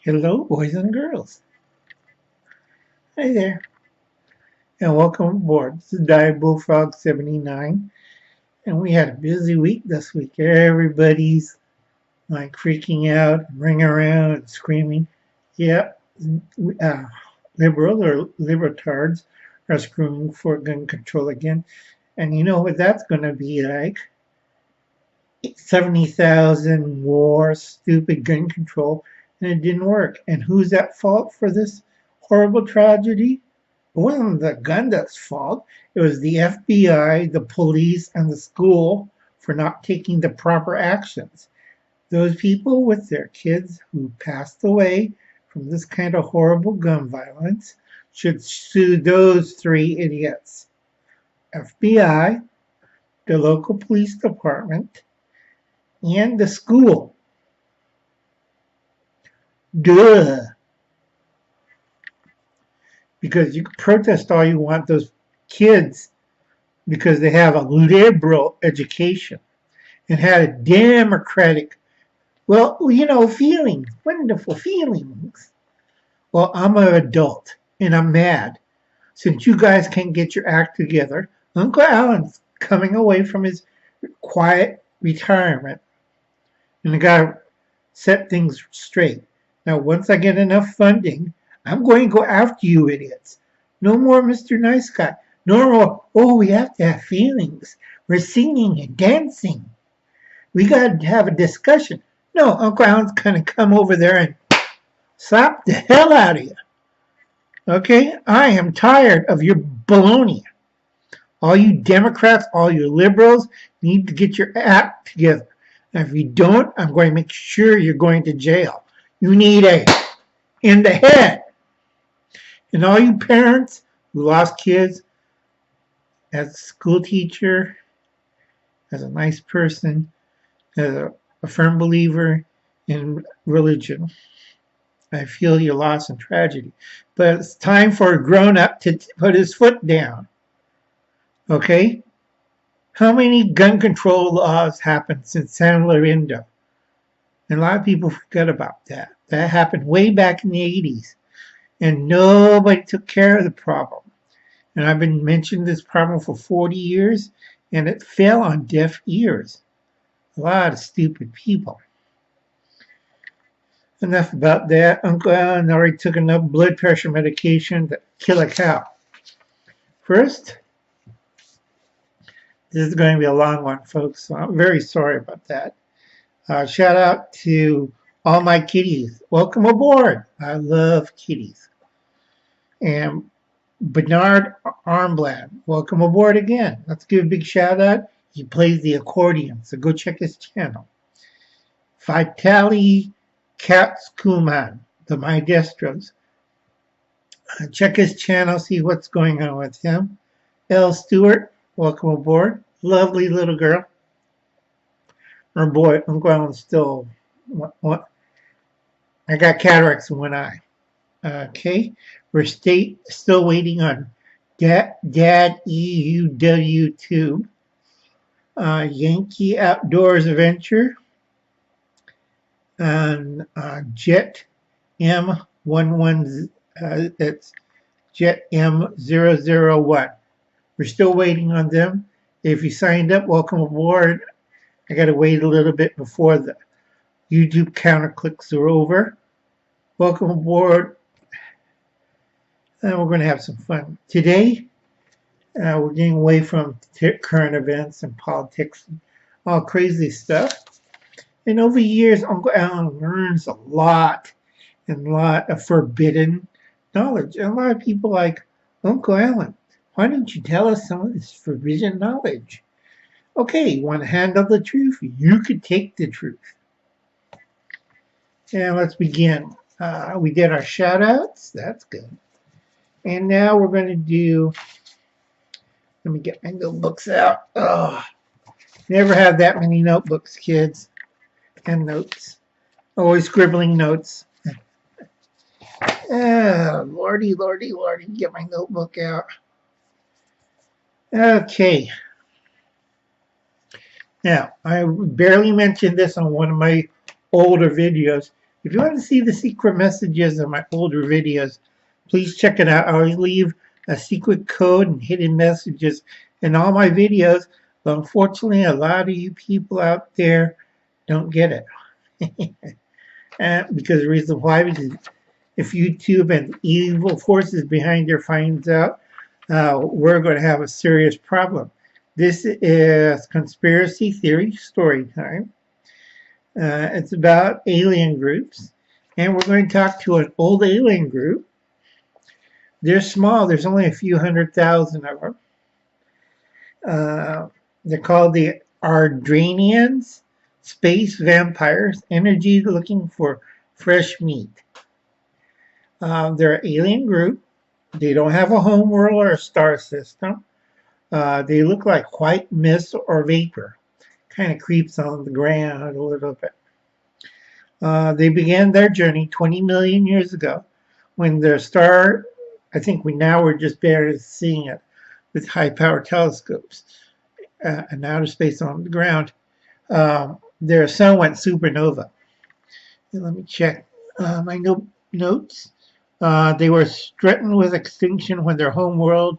Hello, boys and girls. Hi there, and welcome aboard. This is Diebulfrog79, and we had a busy week this week. Everybody's like freaking out, ringing around, and screaming. Yep, uh, liberals or libertards are screaming for gun control again. And you know what that's going to be like? 70,000 more stupid gun control, and it didn't work. And who's at fault for this horrible tragedy? It wasn't the gun's fault. It was the FBI, the police, and the school for not taking the proper actions. Those people with their kids who passed away from this kind of horrible gun violence should sue those three idiots: FBI, the local police department, and the school. Duh. Because you can protest all you want, those kids, because they have a liberal education and had a democratic, feelings, wonderful feelings. Well, I'm an adult and I'm mad. Since you guys can't get your act together, Uncle Alan's coming away from his quiet retirement, and I gotta set things straight. Now, once I get enough funding, I'm going to go after you idiots. No more Mr. Nice Guy. No more, oh, we have to have feelings. We're singing and dancing. We got to have a discussion. No, Uncle Alan's going to come over there and slap the hell out of you. Okay? I am tired of your baloney. All you Democrats, all you liberals need to get your act together. And if you don't, I'm going to make sure you're going to jail. You need a in the head. And all you parents who lost kids, as a school teacher, as a nice person, as a firm believer in religion, I feel your loss and tragedy. But it's time for a grown-up to put his foot down. Okay? How many gun control laws happened since San Lorenzo? And a lot of people forget about that. That happened way back in the 80s. And nobody took care of the problem. And I've been mentioning this problem for 40 years, and it fell on deaf ears. A lot of stupid people. Enough about that. Uncle Alan already took enough blood pressure medication to kill a cow. First, this is going to be a long one, folks, so I'm very sorry about that. Shout out to all my kitties. Welcome aboard. I love kitties. And Bernard Armbland, welcome aboard again. Let's give a big shout out. He plays the accordion, so go check his channel. Vitali Katskuman, the Maestros. Check his channel, see what's going on with him. Elle Stewart, welcome aboard. Lovely little girl. Or boy, I'm going still. What? I got cataracts in one eye. Okay, we're still waiting on Dad EUW Tube, Yankee Outdoors Adventure, and Jet M11. That's Jet M001. We're still waiting on them. If you signed up, welcome aboard. I got to wait a little bit before the YouTube counter clicks are over. Welcome aboard. And we're going to have some fun. Today, we're getting away from current events and politics and all crazy stuff. And over years, Uncle Alan learns a lot and a lot of forbidden knowledge. And a lot of people like, Uncle Alan, why don't you tell us some of this forbidden knowledge? Okay, you want to handle the truth? You could take the truth. And let's begin. We did our shout outs. That's good. And now we're going to do, let me get my notebooks out. Oh, never had that many notebooks, kids, and notes. Always scribbling notes. Oh, lordy, lordy, lordy, get my notebook out. Okay. Now, I barely mentioned this on one of my older videos. If you want to see the secret messages of my older videos, please check it out. I always leave a secret code and hidden messages in all my videos, but unfortunately a lot of you people out there don't get it. Because the reason why, because if YouTube and evil forces behind there finds out, we're going to have a serious problem. This is conspiracy theory story time. It's about alien groups, and we're going to talk to an old alien group. They're small. There's only a few 100,000 of them. They're called the Arendians Space Vampires, energy looking for fresh meat. They're an alien group. They don't have a home world or a star system. They look like white mist or vapor. Kind of creeps on the ground a little bit. They began their journey 20 million years ago when their star, I think we're just barely seeing it with high-power telescopes and outer space on the ground. Their sun went supernova. And let me check my notes. They were threatened with extinction when their home world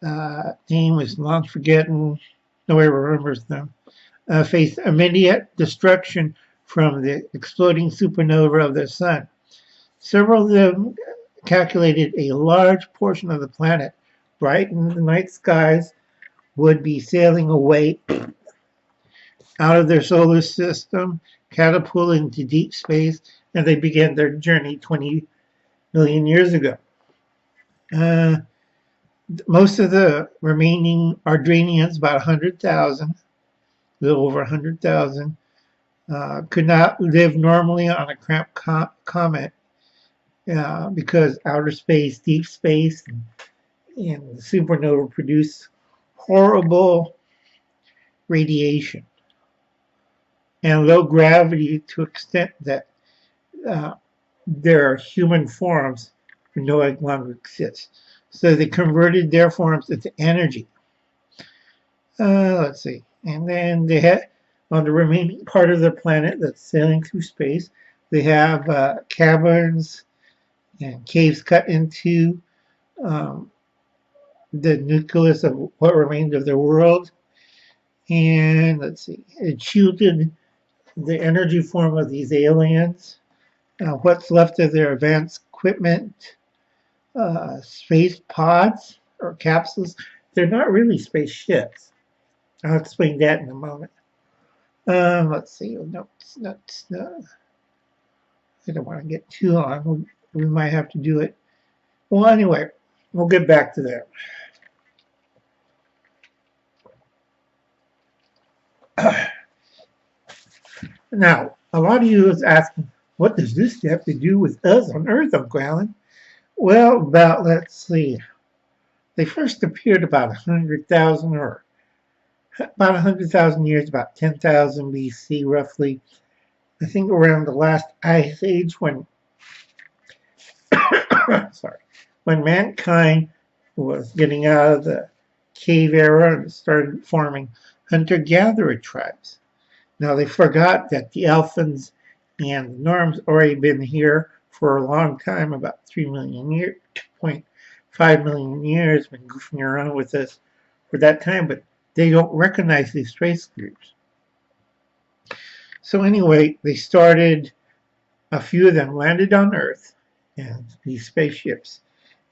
name was long forgotten. Nobody remembers them. Faced immediate destruction from the exploding supernova of their sun. Several of them calculated a large portion of the planet, bright in the night skies, would be sailing away out of their solar system, catapulted into deep space, and they began their journey 20 million years ago. Most of the remaining Arendians, about 100,000, a little over 100,000, could not live normally on a cramped comet because outer space, deep space, and the supernova produce horrible radiation and low gravity to extent that their human forms no longer exist. So they converted their forms into energy. Let's see. And then they had, on the remaining part of the planet that's sailing through space, they have caverns and caves cut into the nucleus of what remained of the world. And let's see, it shielded the energy form of these aliens, what's left of their advanced equipment, space pods or capsules. They're not really spaceships. I'll explain that in a moment. Let's see. Notes. I don't want to get too long. We might have to do it. Well, anyway, we'll get back to that. Now, a lot of you is asking, what does this have to do with us on Earth, Uncle Alan? Well, let's see. They first appeared about 100,000 or about 100,000 years, about 10,000 BC, roughly. I think around the last ice age when, when mankind was getting out of the cave era and started forming hunter-gatherer tribes. Now they forgot that the Elfins and the Norms already been here for a long time, about 3 million years, 2.5 million years, been goofing around with us for that time, but they don't recognize these trace groups. So anyway, they started, a few of them landed on Earth, and these spaceships,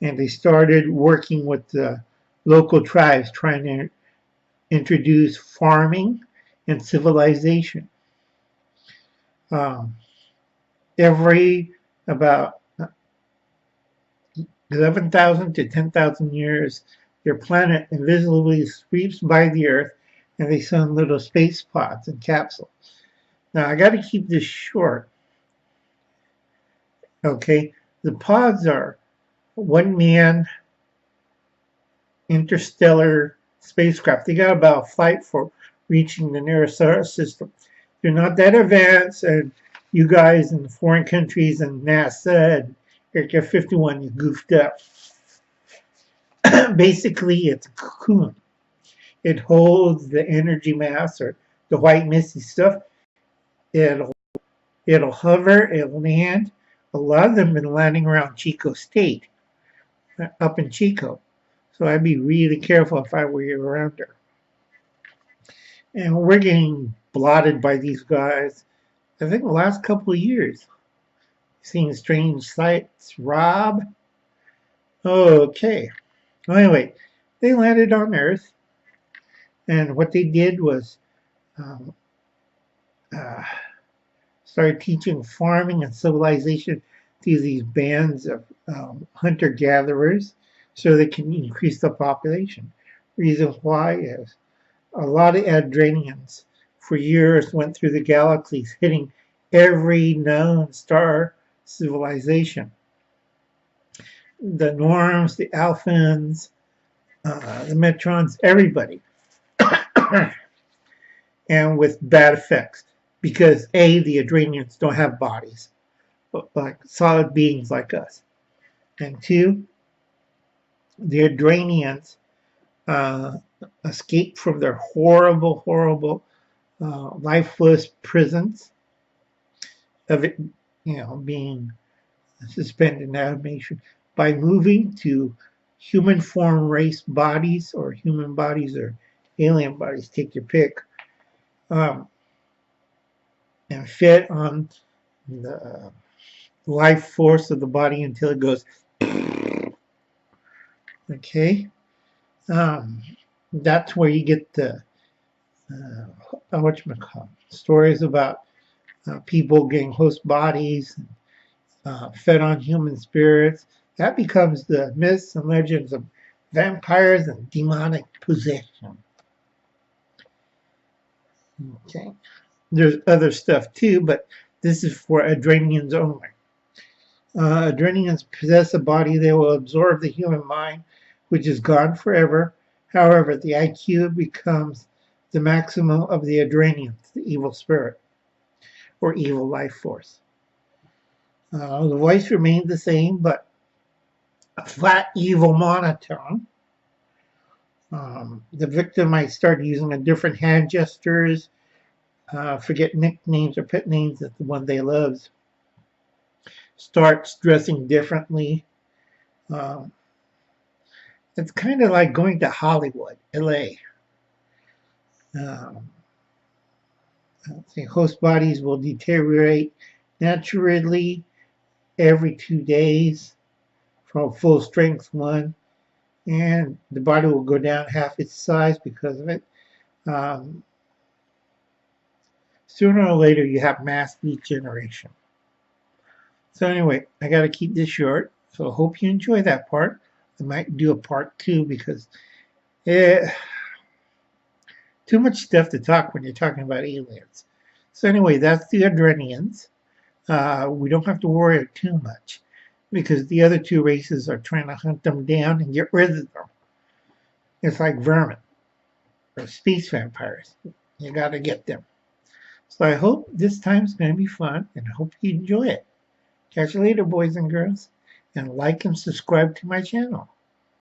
and they started working with the local tribes, trying to introduce farming and civilization. Every about 11,000 to 10,000 years, their planet invisibly sweeps by the Earth, and they send little space pods and capsules. Now, I got to keep this short. Okay, the pods are one-man interstellar spacecraft. They got about a fight for reaching the nearest star system. They're not that advanced, and you guys in the foreign countries and NASA and Area 51, you goofed up. Basically, it's a cocoon. It holds the energy mass or the white misty stuff. It It'll hover, it'll land. A lot of them have been landing around Chico State, up in Chico. So I'd be really careful if I were around there. And we're getting blotted by these guys, I think, the last couple of years. Seeing strange sights. Rob? Okay. Well, anyway, they landed on Earth. And what they did was um, uh, started teaching farming and civilization to these bands of hunter-gatherers so they can increase the population. Reason why is a lot of Arendians for years went through the galaxies hitting every known star civilization. The Norms, the Alphans, the Metrons, everybody. And with bad effects. Because A, the Arendians don't have bodies, like solid beings like us. And two, the Arendians escaped from their horrible, horrible, lifeless prisons of it, being suspended in animation by moving to human form race bodies or human bodies or alien bodies, take your pick, and fed on the life force of the body until it goes. Okay, that's where you get the stories about people getting host bodies, fed on human spirits. That becomes the myths and legends of vampires and demonic possession. Okay, there's other stuff too, but this is for Arendians only. Arendians possess a body that will absorb the human mind, which is gone forever. However, the IQ becomes the maximum of the Arendians, the evil spirit, or evil life force. The voice remains the same, but a flat, evil monotone. The victim might start using a different hand gestures, forget nicknames or pet names that the one they love, starts dressing differently. It's kind of like going to Hollywood, LA. Host bodies will deteriorate naturally every 2 days from full strength one, and the body will go down half its size because of it. Sooner or later, you have mass degeneration. So anyway, I got to keep this short. So I hope you enjoy that part. I might do a part 2 because too much stuff to talk when you're talking about aliens. So anyway, that's the Arendians. We don't have to worry too much because the other two races are trying to hunt them down and get rid of them. It's like vermin or space vampires. You got to get them. So I hope this time's going to be fun and I hope you enjoy it. Catch you later, boys and girls, and like and subscribe to my channel.